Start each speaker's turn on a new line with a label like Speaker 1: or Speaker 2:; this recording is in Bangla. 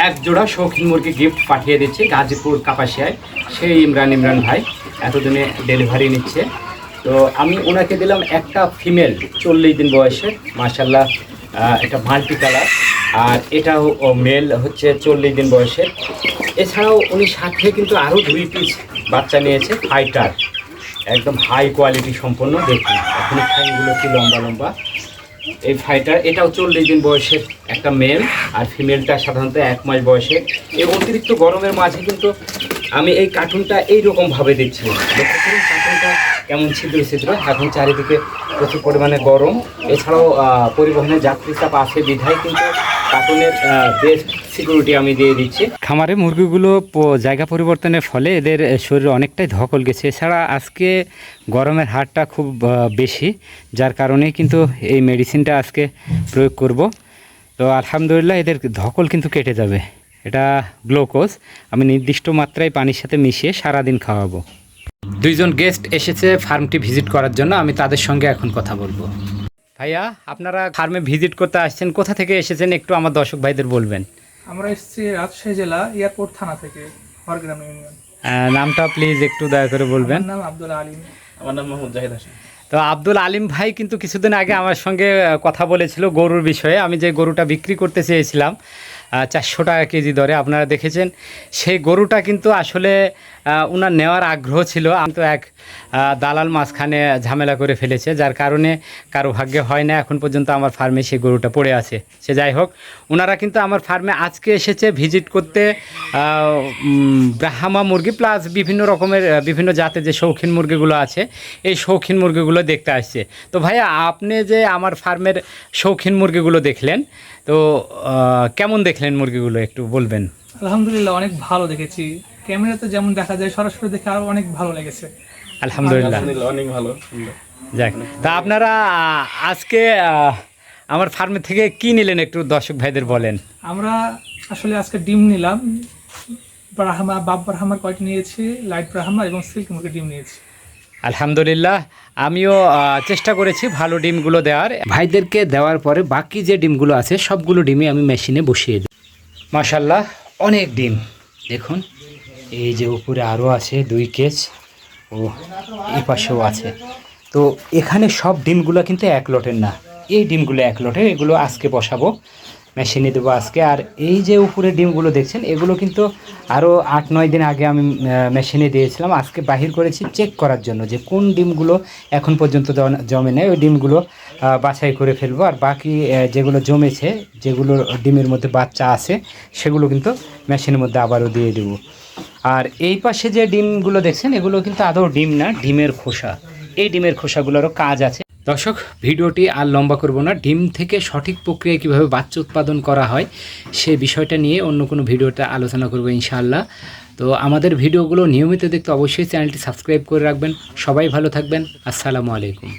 Speaker 1: এক জোড়া শৌখিন মুরগি গিফট পাঠিয়ে দিচ্ছে গাজীপুর কাপাসিয়ায়, সেই ইমরান ভাই এতদিনে ডেলিভারি নিচ্ছে। তো আমি ওনাকে দিলাম একটা ফিমেল 40 দিন বয়সে, মাশাল্লাহ এটা মাল্টি কালার, আর এটাও মেল হচ্ছে 40 দিন বয়সের। এছাড়াও উনি সাথে কিন্তু আরও 2 পিস বাচ্চা নিয়েছে ফাইটার, একদম হাই কোয়ালিটি সম্পন্ন। দেখুন এখন ঠ্যাংগুলো কি লম্বা লম্বা। এই ফাইটার এটাও 40 দিন বয়সের একটা মেল, আর ফিমেলটা সাধারণত 1 মাস বয়সের। এই অতিরিক্ত গরমের মাঝে কিন্তু আমি এই কার্টুনটা এইরকমভাবে দিচ্ছি। লক্ষ্য করুন কার্টুনটা কেমন ছিদ্র ছিদ্র। এখন চারিদিকে প্রচুর পরিমাণে গরম, এছাড়াও পরিবহনের যাত্রী চাপ আছে বিধায় কিন্তু কার্টুনের বেস্ট সিকিউরিটি আমি দিয়ে দিচ্ছি। খামারে মুরগিগুলো জায়গা পরিবর্তনের ফলে এদের শরীরে অনেকটাই ধকল গেছে। এছাড়া আজকে গরমের হারটা খুব বেশি, যার কারণে কিন্তু এই মেডিসিনটা আজকে প্রয়োগ করব। তো আলহামদুলিল্লাহ এদের ধকল কিন্তু কেটে যাবে। এটা গ্লুকোজ আমি নির্দিষ্ট মাত্রায় পানির সাথে মিশিয়ে সারাদিন খাওয়াবো। 2 জন গেস্ট এসেছে ফার্মটি ভিজিট করার জন্য, আমি তাদের সঙ্গে এখন কথা বলবো। ভাইয়া, আপনারা ফার্মে ভিজিট করতে আসছেন, কোথা থেকে এসেছেন একটু আমার দর্শক ভাইদের বলবেন।
Speaker 2: আমরা এসেছি রাজশাহী জেলা এয়ারপোর্ট থানা থেকে, হরগ্রাম ইউনিয়ন।
Speaker 1: নামটা প্লিজ একটু দয়া করে বলবেন।
Speaker 2: আমার নাম আব্দুল আলিম। আমার নাম মোহাম্মদ জাহিদ হাসান।
Speaker 1: তো আব্দুল আলিম ভাই কিন্তু কিছুদিন আগে আমার সঙ্গে কথা বলেছিল গরুর বিষয়ে। আমি যে গরুটা বিক্রি করতে চেয়েছিলাম 400 টাকা কেজি দরে, আপনারা দেখেছেন। সেই গরুটা কিন্তু আসলে ওনার নেওয়ার আগ্রহ ছিল, কিন্তু এক দালাল মাঝখানে ঝামেলা করে ফেলেছে, যার কারণে কারো ভাগ্যে হয় না এখন পর্যন্ত আমার ফার্মে সেই গরুটা পড়ে আছে। সে যাই হোক, ওনারা কিন্তু আমার ফার্মে আজকে এসেছে ভিজিট করতে ব্রাহ্মা মুরগি প্লাস বিভিন্ন রকমের বিভিন্ন জাতের যে শৌখিন মুরগিগুলো আছে, এই শৌখিন মুরগিগুলো দেখতে আসছে। তো ভাইয়া, আপনি যে আমার ফার্মের শৌখিন মুরগিগুলো দেখলেন, তো কেমন দেখলেন মুরগিগুলো একটু বলবেন।
Speaker 2: আলহামদুলিল্লাহ অনেক ভালো দেখেছি, ক্যামেরাতে যেমন দেখা যায় সরাসরি দেখে আরো অনেক ভালো লেগেছে।
Speaker 1: আলহামদুলিল্লাহ
Speaker 3: অনেক ভালো।
Speaker 1: যাক, তা আপনারা আজকে আমার ফার্মে থেকে কি নিলেন একটু দর্শক ভাইদের বলেন।
Speaker 2: আমরা আসলে আজকে ডিম নিলাম, ব্রাহ্মা বাপ ব্রাহ্মার কয়টি নিয়েছি, লাইট ব্রাহ্মা এবং সিল্ক মুরগি ডিম নিয়েছি।
Speaker 1: আলহামদুলিল্লাহ আমিও চেষ্টা করেছি ভালো ডিমগুলো দেওয়ার। ভাইদেরকে দেওয়ার পরে বাকি যে ডিমগুলো আছে সবগুলো ডিমই আমি মেশিনে বসিয়ে দিই। মাশাল্লাহ অনেক ডিম, দেখুন এই যে উপরে আরও আছে 2 কেজ, ও এই পাশেও আছে। তো এখানে সব ডিমগুলো কিন্তু 1 লটের না, এই ডিমগুলো 1 লটের, এগুলো আজকে বসাবো, মেশিনে দেবো আজকে। আর এই যে উপরে ডিমগুলো দেখছেন এগুলো কিন্তু আরও 8-9 দিন আগে আমি মেশিনে দিয়েছিলাম, আজকে বাহির করেছি চেক করার জন্য যে কোন ডিমগুলো এখন পর্যন্ত জমে নেয়, ওই ডিমগুলো বাছাই করে ফেলবো। আর বাকি যেগুলো জমেছে, যেগুলো ডিমের মধ্যে বাচ্চা আছে, সেগুলো কিন্তু মেশিনের মধ্যে আবারও দিয়ে দেবো। আর এই পাশে যে ডিমগুলো দেখছেন এগুলো কিন্তু আদৌ ডিম না, ডিমের খোসা। এই ডিমের খোসাগুলোরও কাজ আছে। দর্শক, ভিডিওটি আর লম্বা করব না, ডিম থেকে সঠিক প্রক্রিয়ায় কীভাবে বাচ্চা উৎপাদন করা হয় সে বিষয়টা নিয়ে অন্য কোনো ভিডিওতে আলোচনা করব ইনশাআল্লাহ। তো আমাদের ভিডিওগুলো নিয়মিত দেখতে অবশ্যই চ্যানেলটি সাবস্ক্রাইব করে রাখবেন। সবাই ভালো থাকবেন। আসসালামু আলাইকুম।